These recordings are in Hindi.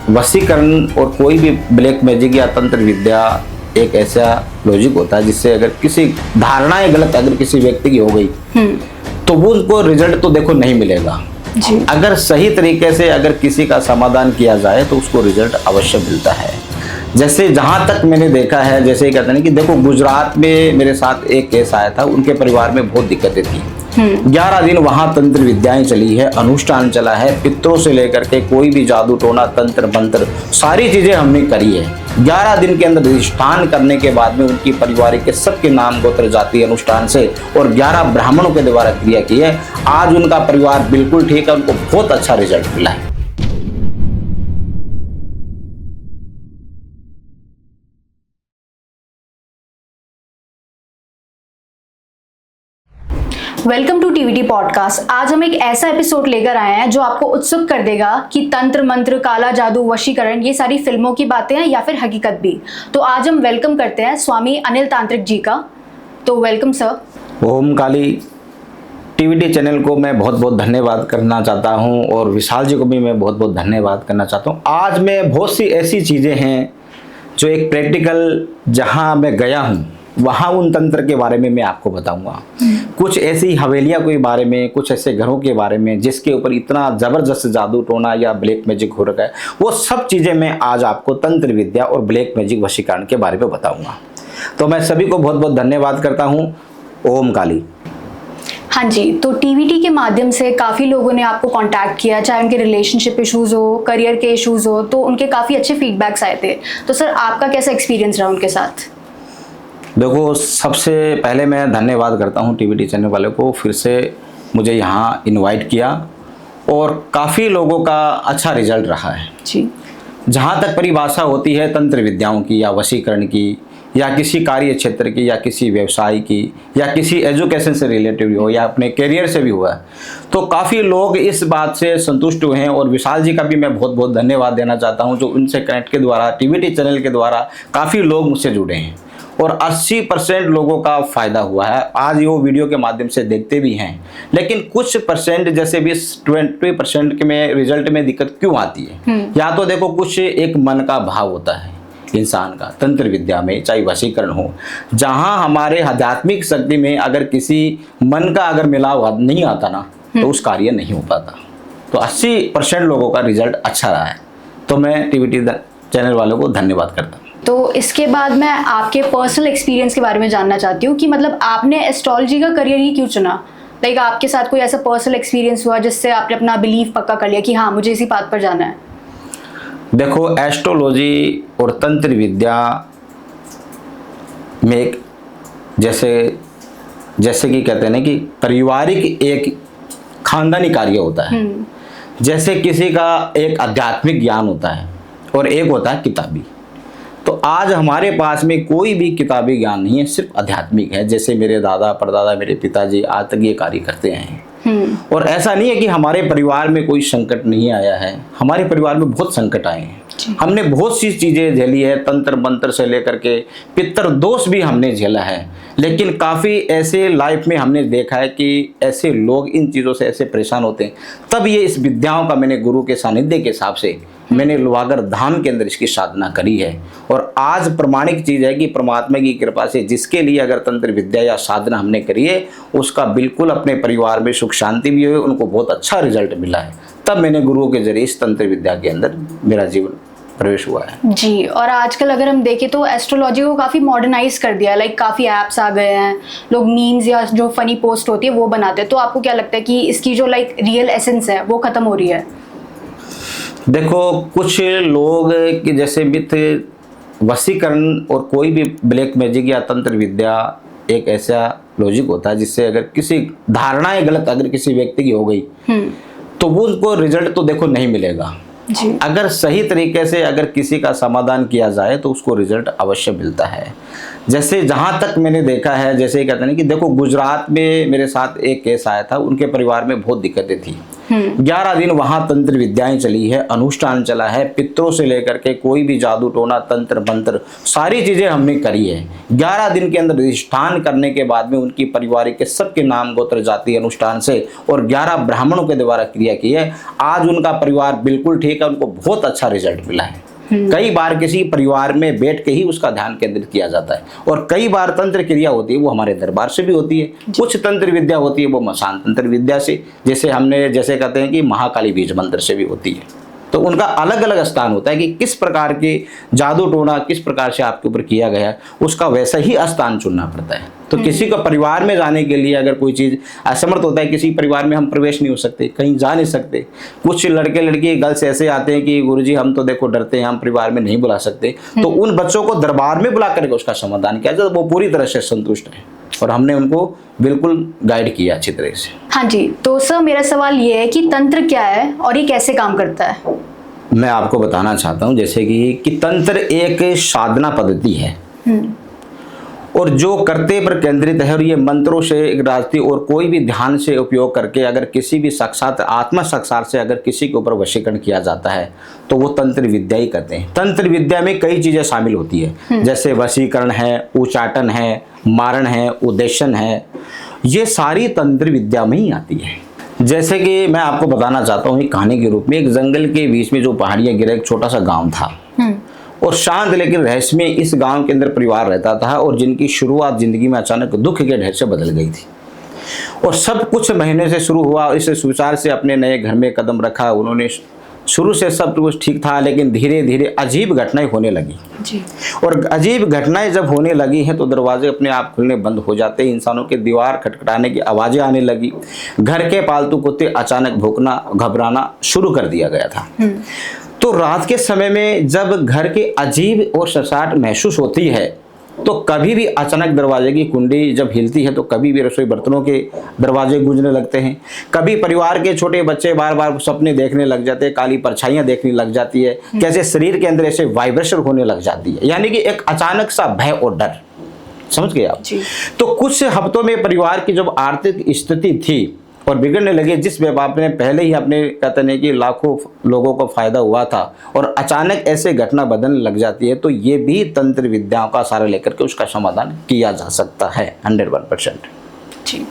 वशीकरण और कोई भी ब्लैक मैजिक या तंत्र विद्या एक ऐसा लॉजिक होता है जिससे अगर किसी धारणाएं गलत अगर किसी व्यक्ति की हो गई तो वो उनको रिजल्ट तो देखो नहीं मिलेगा जी। अगर सही तरीके से अगर किसी का समाधान किया जाए तो उसको रिजल्ट अवश्य मिलता है। जैसे जहां तक मैंने देखा है, जैसे कहते हैं कि देखो गुजरात में मेरे साथ एक केस आया था, उनके परिवार में बहुत दिक्कतें थी। 11 दिन वहां तंत्र विद्याएं चली है, अनुष्ठान चला है, पितरों से लेकर के कोई भी जादू टोना तंत्र मंत्र सारी चीजें हमने करी है। 11 दिन के अंदर अधिष्ठान करने के बाद में उनकी पारिवारिक के सबके नाम गोत्र जाति अनुष्ठान से और 11 ब्राह्मणों के द्वारा क्रिया की है। आज उनका परिवार बिल्कुल ठीक है, उनको बहुत अच्छा रिजल्ट मिला है। Welcome to TVT podcast. आज हम एक ऐसा एपिसोड लेकर आए हैं जो आपको उत्सुक कर देगा कि तंत्र मंत्र, काला जादू, वशीकरण ये सारी फिल्मों की बातें हैं या फिर हकीकत भी। तो आज हम वेलकम करते हैं स्वामी अनिल तांत्रिक जी का। तो वेलकम सर। ओम काली टीवीटी चैनल को मैं बहुत बहुत धन्यवाद करना चाहता हूं और विशाल जी को भी मैं बहुत बहुत धन्यवाद करना चाहता हूं। आज मैं बहुत सी ऐसी चीज़ें हैं जो एक प्रैक्टिकल जहां मैं गया हूं वहाँ उन तंत्र के बारे में मैं आपको बताऊंगा। कुछ ऐसी हवेलियाँ के बारे में, कुछ ऐसे घरों के बारे में जिसके ऊपर इतना ज़बरदस्त जादू टोना या ब्लैक मैजिक हो रखा है, वो सब चीज़ें मैं आज आपको तंत्र विद्या और ब्लैक मैजिक वशीकरण के बारे में बताऊंगा। तो मैं सभी को बहुत बहुत धन्यवाद करता हूँ। ओम काली। हाँ जी, तो टीवीटी के माध्यम से काफ़ी लोगों ने आपको कांटेक्ट किया, चाहे उनके रिलेशनशिप इश्यूज़ हो, करियर के इश्यूज़ हो, तो उनके काफ़ी अच्छे फीडबैक्स आए थे। तो सर आपका कैसा एक्सपीरियंस रहा उनके साथ? देखो, सबसे पहले मैं धन्यवाद करता हूँ टीवीटी चैनल वाले को, फिर से मुझे यहाँ इनवाइट किया और काफ़ी लोगों का अच्छा रिजल्ट रहा है जी। जहाँ तक परिभाषा होती है तंत्र विद्याओं की या वशीकरण की या किसी कार्य क्षेत्र की या किसी व्यवसाय की या किसी एजुकेशन से रिलेटेड हो या अपने करियर से भी हुआ है, तो काफ़ी लोग इस बात से संतुष्ट हुए हैं। और विशाल जी का भी मैं बहुत बहुत धन्यवाद देना चाहता हूँ जो उनसे कनेक्ट के द्वारा टीवीटी चैनल के द्वारा काफ़ी लोग मुझसे जुड़े हैं और 80% लोगों का फायदा हुआ है। आज वो वीडियो के माध्यम से देखते भी हैं, लेकिन कुछ परसेंट जैसे 20% के में रिजल्ट में दिक्कत क्यों आती है? या तो देखो, कुछ एक मन का भाव होता है इंसान का तंत्र विद्या में, चाहे वशीकरण हो, जहां हमारे आध्यात्मिक शक्ति में अगर किसी मन का अगर मिलाव नहीं आता ना तो उस कार्य नहीं हो पाता। तो 80% लोगों का रिजल्ट अच्छा रहा है, तो मैं टीवीटी चैनल वालों को धन्यवाद करता हूँ। तो इसके बाद मैं आपके पर्सनल एक्सपीरियंस के बारे में जानना चाहती हूँ कि मतलब आपने एस्ट्रोलॉजी का करियर ही क्यों चुना? लाइक आपके साथ कोई ऐसा पर्सनल एक्सपीरियंस हुआ जिससे आपने अपना बिलीफ पक्का कर लिया कि हाँ मुझे इसी बात पर जाना है? देखो, एस्ट्रोलॉजी और तंत्र विद्या में एक जैसे कि कहते हैं ना कि पारिवारिक एक खानदानी कार्य होता है। जैसे किसी का एक आध्यात्मिक ज्ञान होता है और एक होता है किताबी। तो आज हमारे पास में कोई भी किताबी ज्ञान नहीं है, सिर्फ आध्यात्मिक है। जैसे मेरे दादा परदादा, मेरे पिताजी आज तक ये कार्य करते हैं। और ऐसा नहीं है कि हमारे परिवार में कोई संकट नहीं आया है, हमारे परिवार में बहुत संकट आए हैं। हमने बहुत सी चीज़ें झेली है, तंत्र मंत्र से लेकर के पितर दोष भी हमने झेला है। लेकिन काफ़ी ऐसे लाइफ में हमने देखा है कि ऐसे लोग इन चीज़ों से ऐसे परेशान होते हैं। तब ये इस विद्याओं का मैंने गुरु के सानिध्य के हिसाब से मैंने लोहागढ़ धाम के अंदर इसकी साधना करी है। और आज प्रमाणिक चीज़ है कि परमात्मा की कृपा से जिसके लिए अगर तंत्र विद्या या साधना हमने करी है उसका बिल्कुल अपने परिवार में सुख शांति भी हुई, उनको बहुत अच्छा रिजल्ट मिला है। तब मैंने गुरुओं के जरिए इस तंत्र विद्या के अंदर मेरा जीवन प्रवेश हुआ है जी। और आजकल अगर हम देखें तो एस्ट्रोलॉजी को काफ़ी मॉडर्नाइज कर दिया है। लाइक काफ़ी ऐप्स आ गए हैं, लोग मीम्स या जो फनी पोस्ट होती है वो बनाते हैं। तो आपको क्या लगता है कि इसकी जो लाइक रियल एसेंस है वो ख़त्म हो रही है? देखो, कुछ लोग कि जैसे मिथ वशीकरण और कोई भी ब्लैक मैजिक या तंत्र विद्या एक ऐसा लॉजिक होता है जिससे अगर किसी धारणाएं गलत अगर किसी व्यक्ति की हो गई तो वो उनको रिजल्ट तो देखो नहीं मिलेगा जी। अगर सही तरीके से अगर किसी का समाधान किया जाए तो उसको रिजल्ट अवश्य मिलता है। जैसे जहाँ तक मैंने देखा है, जैसे कहते हैं कि देखो गुजरात में मेरे साथ एक केस आया था, उनके परिवार में बहुत दिक्कतें थी। 11 दिन वहां तंत्र विद्याएं चली है, अनुष्ठान चला है, पितरों से लेकर के कोई भी जादू टोना तंत्र मंत्र सारी चीजें हमने करी है। 11 दिन के अंदर अधिष्ठान करने के बाद में उनकी पारिवारिक के सबके नाम गोत्र जाति अनुष्ठान से और 11 ब्राह्मणों के द्वारा क्रिया की है। आज उनका परिवार बिल्कुल ठीक है, उनको बहुत अच्छा रिजल्ट मिला है। कई बार किसी परिवार में बैठ के ही उसका ध्यान केंद्रित किया जाता है और कई बार तंत्र क्रिया होती है वो हमारे दरबार से भी होती है। कुछ तंत्र विद्या होती है वो मसान तंत्र विद्या से, जैसे कहते हैं कि महाकाली बीज मंत्र से भी होती है। तो उनका अलग अलग स्थान होता है कि किस प्रकार के जादू टोना किस प्रकार से आपके ऊपर किया गया है, उसका वैसा ही स्थान चुनना पड़ता है। तो किसी को परिवार में जाने के लिए अगर कोई चीज़ असमर्थ होता है, किसी परिवार में हम प्रवेश नहीं हो सकते, कहीं जा नहीं सकते। कुछ लड़के लड़की गर्ल्स ऐसे आते हैं कि गुरुजी हम तो देखो डरते हैं, हम परिवार में नहीं बुला सकते, तो उन बच्चों को दरबार में बुला करके उसका समाधान किया जाए, वो पूरी तरह से संतुष्ट है और हमने उनको बिल्कुल गाइड किया अच्छी तरह से। हाँ जी, तो सर मेरा सवाल ये है कि तंत्र क्या है और ये कैसे काम करता है? मैं आपको बताना चाहता हूँ जैसे कि तंत्र एक साधना पद्धति है और जो कर्ते पर केंद्रित है और ये मंत्रों से राजती और कोई भी ध्यान से उपयोग करके अगर किसी भी साक्षात आत्मा साक्षात से अगर किसी के ऊपर वशीकरण किया जाता है तो वो तंत्र विद्या ही करते हैं। तंत्र विद्या में कई चीजें शामिल होती है, जैसे वशीकरण है, उच्चाटन है, मारण है, उद्देशन है, ये सारी तंत्र विद्या में ही आती है। जैसे कि मैं आपको बताना चाहता हूँ एक कहानी के रूप में, एक जंगल के बीच में जो पहाड़ियाँ गिरा एक छोटा सा गाँव था और शांत लेकिन रहस्यमय इस गांव के अंदर परिवार रहता था और जिनकी शुरुआत जिंदगी में अचानक दुख के ढेर से बदल गई थी और सब कुछ महीने से शुरू हुआ। इस सुविचार से अपने नए घर में कदम रखा उन्होंने। शुरू से सब कुछ ठीक था लेकिन धीरे धीरे अजीब घटनाएं होने लगी जी। और अजीब घटनाएं जब होने लगी हैं तो दरवाजे अपने आप खुलने बंद हो जाते हैं, इंसानों के दीवार खटखटाने की आवाजें आने लगी, घर के पालतू कुत्ते अचानक भौंकना घबराना शुरू कर दिया गया था। तो रात के समय में जब घर के अजीब और सड़सड़ाहट महसूस होती है तो कभी भी अचानक दरवाजे की कुंडी जब हिलती है तो कभी भी रसोई बर्तनों के दरवाजे गूंजने लगते हैं, कभी परिवार के छोटे बच्चे बार बार सपने देखने लग जाते हैं, काली परछाइयां देखने लग जाती है, कैसे शरीर के अंदर ऐसे वाइब्रेशन होने लग जाती है, यानी कि एक अचानक सा भय और डर। समझ गए आप? तो कुछ हफ्तों में परिवार की जब आर्थिक स्थिति थी और बिगड़ने लगे, जिस व्यापार में पहले ही अपने कहते हैं कि लाखों लोगों को फायदा हुआ था और अचानक ऐसे घटना बदलने लग जाती है, तो ये भी तंत्र विद्याओं का सहारा लेकर के उसका समाधान किया जा सकता है 101%। जी।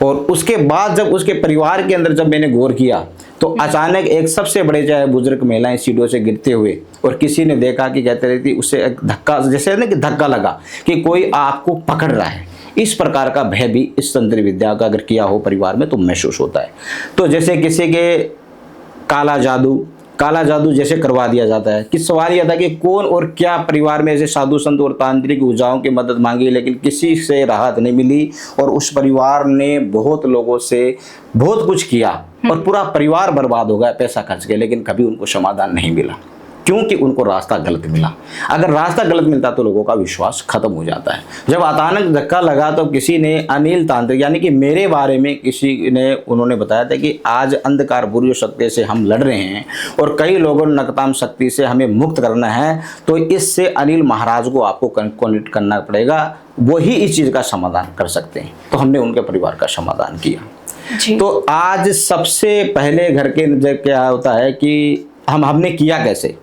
और उसके बाद जब उसके परिवार के अंदर जब मैंने गौर किया तो अचानक एक सबसे बड़े चाहे बुजुर्ग महिलाएं सीढ़ियों से गिरते हुए और किसी ने देखा कि कहते रहती उससे एक धक्का, जैसे ना कि धक्का लगा कि कोई आपको पकड़ रहा है, इस प्रकार का भय भी इस तंत्र विद्या का अगर किया हो परिवार में तो महसूस होता है। तो जैसे किसी के काला जादू जैसे करवा दिया जाता है कि सवाल यह था कि कौन और क्या परिवार में ऐसे साधु संत और तांत्रिक ऊर्जाओं की मदद मांगी लेकिन किसी से राहत नहीं मिली और उस परिवार ने बहुत लोगों से बहुत कुछ किया और पूरा परिवार बर्बाद हो गया, पैसा खर्च गया, लेकिन कभी उनको समाधान नहीं मिला क्योंकि उनको रास्ता गलत मिला। अगर रास्ता गलत मिलता तो लोगों का विश्वास खत्म हो जाता है। जब अचानक धक्का लगा तो किसी ने अनिल तांत्रिक यानी कि मेरे बारे में किसी ने उन्होंने बताया था कि आज अंधकार बुरी शक्ति से हम लड़ रहे हैं और कई लोगों ने नकाम शक्ति से हमें मुक्त करना है, तो इससे अनिल महाराज को आपको कनेक्ट करना पड़ेगा, वही इस चीज़ का समाधान कर सकते हैं। तो हमने उनके परिवार का समाधान किया। तो आज सबसे पहले घर के अंदर क्या होता है कि हमने किया कैसे,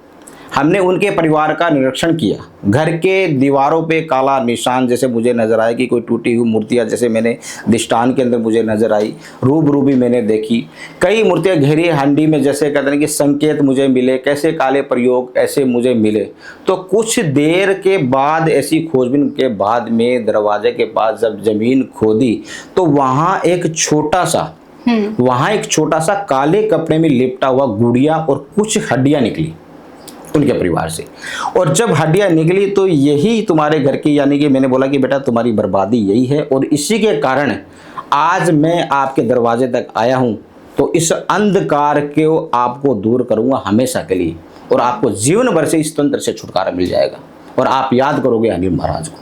हमने उनके परिवार का निरीक्षण किया। घर के दीवारों पे काला निशान जैसे मुझे नजर आया कि कोई टूटी हुई मूर्तियाँ जैसे मैंने दिष्टान के अंदर मुझे नजर आई, रूबरू भी मैंने देखी। कई मूर्तियाँ घेरी हंडी में जैसे कहते हैं कि संकेत मुझे मिले, कैसे काले प्रयोग ऐसे मुझे मिले। तो कुछ देर के बाद ऐसी खोजबीन के बाद में दरवाजे के पास जब जमीन खोदी तो वहाँ एक छोटा सा काले कपड़े में लिपटा हुआ गुड़िया और कुछ हड्डियाँ निकली उनके परिवार से। और जब हड्डियां निकली तो यही तुम्हारे घर की, यानी कि मैंने बोला कि बेटा तुम्हारी बर्बादी यही है और इसी के कारण आज मैं आपके दरवाजे तक आया हूं, तो इस अंधकार को आपको दूर करूंगा हमेशा के लिए और आपको जीवन भर से इस तंत्र से छुटकारा मिल जाएगा और आप याद करोगे अनिल महाराज को।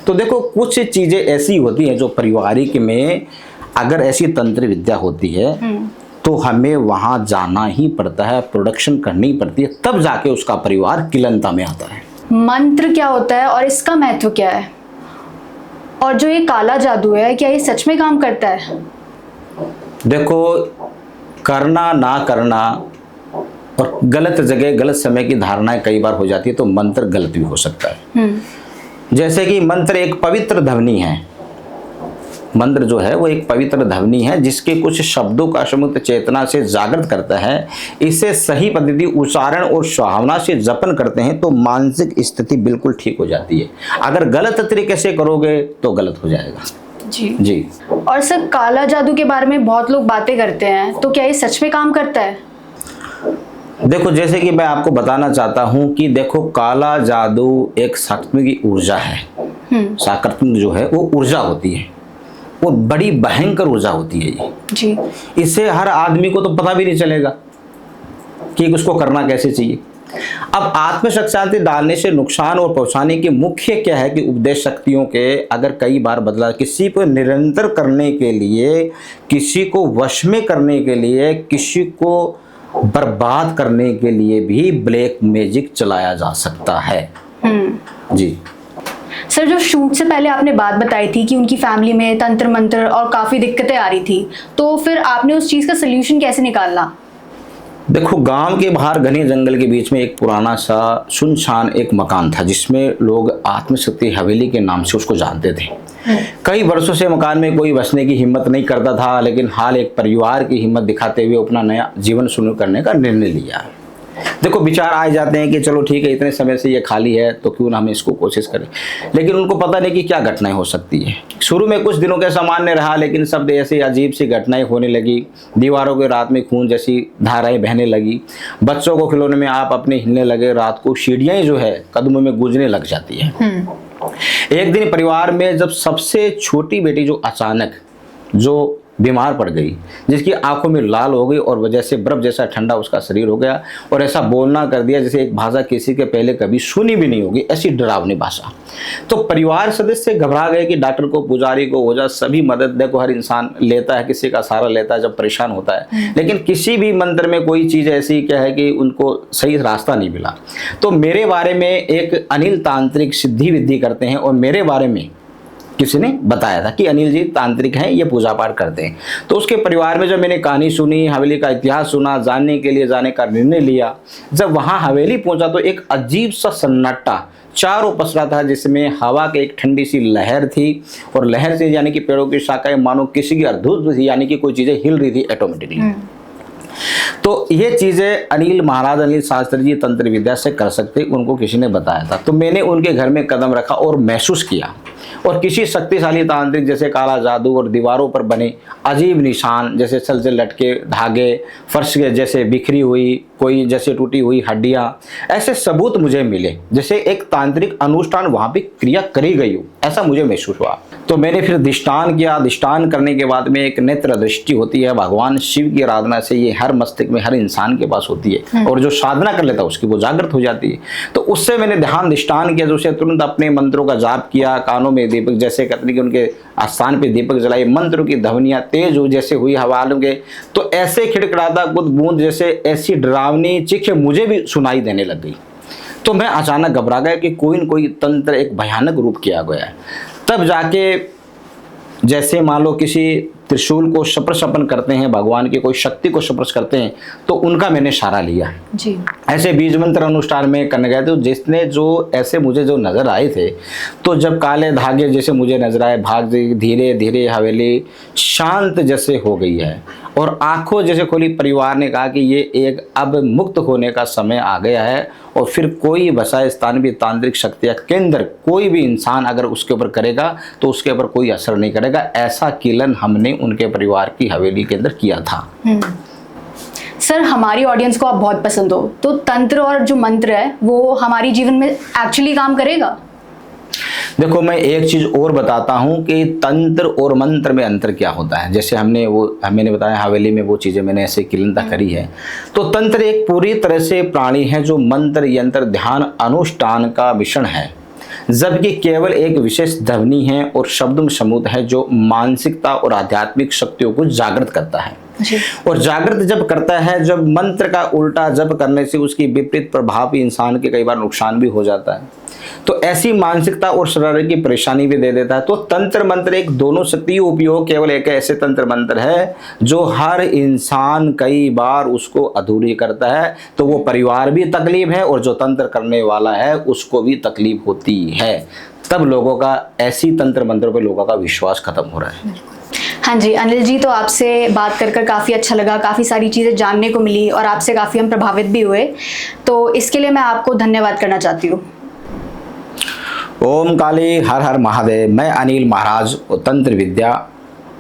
तो देखो कुछ चीजें ऐसी होती हैं जो पारिवारिक में अगर ऐसी तंत्र विद्या होती है तो हमें वहां जाना ही पड़ता है, प्रोडक्शन करनी पड़ती है, तब जाके उसका परिवार किलनता में आता है। मंत्र क्या होता है और इसका महत्व क्या है, और जो ये काला जादू है क्या ये सच में काम करता है? देखो करना ना करना और गलत जगह गलत समय की धारणाएं कई बार हो जाती है, तो मंत्र गलत भी हो सकता है। जैसे कि मंत्र एक पवित्र ध्वनि है, मंत्र जो है वो एक पवित्र ध्वनि है जिसके कुछ शब्दों का समुक्त चेतना से जागृत करता है। इसे सही पद्धति उच्चारण और सुहावना से जपन करते हैं तो मानसिक स्थिति बिल्कुल ठीक हो जाती है। अगर गलत तरीके से करोगे तो गलत हो जाएगा। जी जी। और सर, काला जादू के बारे में बहुत लोग बातें करते हैं, तो क्या ये सच में काम करता है? देखो, जैसे कि मैं आपको बताना चाहता हूं कि देखो, काला जादू एक सकारात्मक ऊर्जा है। सकारात्मक जो है वो ऊर्जा होती है, वो बड़ी भयंकर ऊर्जा होती है ये जी। इससे हर आदमी को तो पता भी नहीं चलेगा कि उसको करना कैसे चाहिए। अब आत्मशक्ति डालने से नुकसान और पहुंचाने की मुख्य क्या है कि उपदेश शक्तियों के अगर कई बार बदला, किसी को निरंतर करने के लिए, किसी को वश में करने के लिए, किसी को बर्बाद करने के लिए भी ब्लैक मैजिक चलाया जा सकता है। जी। सर, जो शूट से पहले आपने बात बताई थी कि उनकी फैमिली में तंत्र मंत्र और काफी दिक्कतें आ रही थी, तो फिर आपने उस चीज का सलूशन कैसे निकाला? देखो, गांव के बाहर घने जंगल के बीच में एक पुराना सा सुनसान एक मकान था जिसमें लोग आत्मशक्ति हवेली के नाम से उसको जानते थे। कई वर्षों से मकान में कोई बसने की हिम्मत नहीं करता था, लेकिन हाल एक परिवार की हिम्मत दिखाते हुए अपना नया जीवन शुरू करने का निर्णय लिया। देखो, विचार आ जाते हैं कि चलो ठीक है, इतने समय से ये खाली है तो क्यों ना हम इसको कोशिश करें, लेकिन उनको पता नहीं कि क्या घटनाएं हो सकती है। शुरू में कुछ दिनों के सामान्य रहा, लेकिन सब ऐसी अजीब सी घटनाएं होने लगी। दीवारों के रात में खून जैसी धाराएं बहने लगी, बच्चों को खिलौने में आप अपने हिलने लगे, रात को सीढ़ियां जो है कदमों में गूंजने लग जाती है। एक दिन परिवार में जब सबसे छोटी बेटी जो अचानक जो बीमार पड़ गई, जिसकी आंखों में लाल हो गई और वजह से बर्फ जैसा ठंडा उसका शरीर हो गया और ऐसा बोलना कर दिया जैसे एक भाषा किसी के पहले कभी सुनी भी नहीं होगी, ऐसी डरावनी भाषा। तो परिवार सदस्य घबरा गए कि डॉक्टर को, पुजारी को, ओझा सभी मदद। देखो, हर इंसान लेता है, किसी का सहारा लेता है जब परेशान होता है, लेकिन किसी भी मंत्र में कोई चीज़ ऐसी क्या है कि उनको सही रास्ता नहीं मिला। तो मेरे बारे में एक अनिल तांत्रिक सिद्धि विद्धि करते हैं और मेरे बारे में किसी ने बताया था कि अनिल जी तांत्रिक हैं, ये पूजा पाठ करते हैं। तो उसके परिवार में जब मैंने कहानी सुनी, हवेली का इतिहास सुना, जानने के लिए जाने का निर्णय लिया, जब वहाँ हवेली पहुंचा तो एक अजीब सा सन्नाटा चारों पसरा था जिसमें हवा की एक ठंडी सी लहर थी और लहर से यानी कि पेड़ों की शाखाएं मानो किसी की अर्धुत थी, यानी कि कोई चीज़ें हिल रही थी ऑटोमेटिकली। तो ये चीज़ें अनिल महाराज, अनिल शास्त्री जी तंत्र विद्या से कर सकते, उनको किसी ने बताया था। तो मैंने उनके घर में कदम रखा और महसूस किया, और किसी शक्तिशाली तांत्रिक जैसे काला जादू और दीवारों पर बने अजीब निशान जैसे छल से लटके धागे, फर्श के जैसे बिखरी हुई कोई जैसे टूटी हुई हड्डियां, ऐसे सबूत मुझे मिले जैसे एक तांत्रिक अनुष्ठान वहां पे क्रिया करी गई हो, ऐसा मुझे महसूस हुआ। तो मैंने फिर अधिष्ठान किया। अधिष्ठान करने के बाद में एक नेत्र दृष्टि होती है, भगवान शिव की आराधना से ये हर मस्तिष्क में हर इंसान के पास होती है और जो साधना कर लेता है उसकी वो जागृत हो जाती है। तो उससे मैंने ध्यान अधिष्ठान किया, जो तुरंत अपने मंत्रों का जाप किया, कानों में दीपक जैसे कहते कि उनके स्थान पे दीपक जलाए, मंत्र की ध्वनियां तेज हो जैसे हुई हवालों के, तो ऐसे खिड़खिड़ाता कुछ बूंद जैसे ऐसी डरावनी चीखें मुझे भी सुनाई देने लग गई। तो मैं अचानक घबरा गया कि कोई न कोई तंत्र एक भयानक रूप किया गया है। तब जाके जैसे मान लो किसी त्रिशूल को सपन करते हैं, भगवान की कोई शक्ति को स्पर्श करते हैं, तो उनका मैंने सहारा लिया जी। ऐसे बीज मंत्र अनुष्ठान में करने गए थे, जिसने जो ऐसे मुझे जो नजर आए थे, तो जब काले धागे जैसे मुझे नजर आए, भाग धीरे धीरे हवेली शांत जैसे हो गई है और आंखों जैसे खोली। परिवार ने कहा कि ये एक अब मुक्त होने का समय आ गया है और फिर कोई बसा स्थान भी तांत्रिक शक्तियां केंद्र कोई भी इंसान अगर उसके ऊपर करेगा तो उसके ऊपर कोई असर नहीं करेगा। ऐसा किलन हमने उनके परिवार की हवेली के अंदर किया था। सर, हमारी ऑडियंस को आप बहुत पसंद हो, तो तंत्र और जो मंत्र है वो हमारी जीवन में एक्चुअली काम करेगा? देखो, मैं एक चीज और बताता हूं कि तंत्र और मंत्र में अंतर क्या होता है। जैसे मैंने बताया हवेली में वो चीजें मैंने ऐसे किलनता करी है। तो तंत्र एक पूरी तरह से प्राणी है जो मंत्र यंत्र ध्यान अनुष्ठान का मिश्रण है, जबकि केवल एक विशेष ध्वनि है और शब्द समूह है जो मानसिकता और आध्यात्मिक शक्तियों को जागृत करता है। और जागृत जप करता है, जब मंत्र का उल्टा जप करने से उसकी विपरीत प्रभाव भी इंसान के कई बार नुकसान भी हो जाता है, तो ऐसी मानसिकता और शरीर की परेशानी भी दे देता है। तो तंत्र मंत्र एक दोनों सक्रिय उपयोग केवल एक ऐसे तंत्र मंत्र है जो हर इंसान कई बार उसको अधूरी करता है, तो वो परिवार भी तकलीफ है और जो तंत्र करने वाला है उसको भी तकलीफ होती है। तब लोगों का ऐसी तंत्र मंत्रों पर लोगों का विश्वास खत्म हो रहा है। हाँ जी अनिल जी, तो आपसे बात कर काफ़ी अच्छा लगा, काफ़ी सारी चीज़ें जानने को मिली और आपसे काफ़ी हम प्रभावित भी हुए, तो इसके लिए मैं आपको धन्यवाद करना चाहती हूँ। ओम काली हर हर महादेव। मैं अनिल महाराज और तंत्र विद्या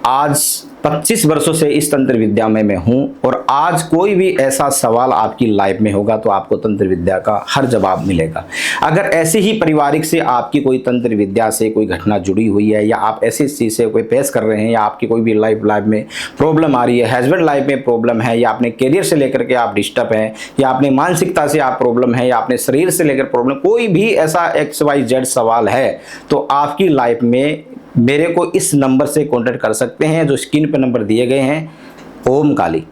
आज 25 वर्षों से इस तंत्र विद्या में मैं हूँ, और आज कोई भी ऐसा सवाल आपकी लाइफ में होगा तो आपको तंत्र विद्या का हर जवाब मिलेगा। अगर ऐसे ही पारिवारिक से आपकी कोई तंत्र विद्या से कोई घटना जुड़ी हुई है, या आप ऐसी चीज़ से कोई फेस कर रहे हैं, या आपकी कोई भी लाइफ में प्रॉब्लम आ रही है, हस्बैंड लाइफ में प्रॉब्लम है, या अपने करियर से लेकर के आप डिस्टर्ब हैं, या अपने मानसिकता से आप प्रॉब्लम है, या अपने शरीर से लेकर प्रॉब्लम, कोई भी ऐसा XYZ सवाल है, तो आपकी लाइफ में मेरे को इस नंबर से कॉन्टेक्ट कर सकते हैं जो स्क्रीन पर नंबर दिए गए हैं। ओम काली।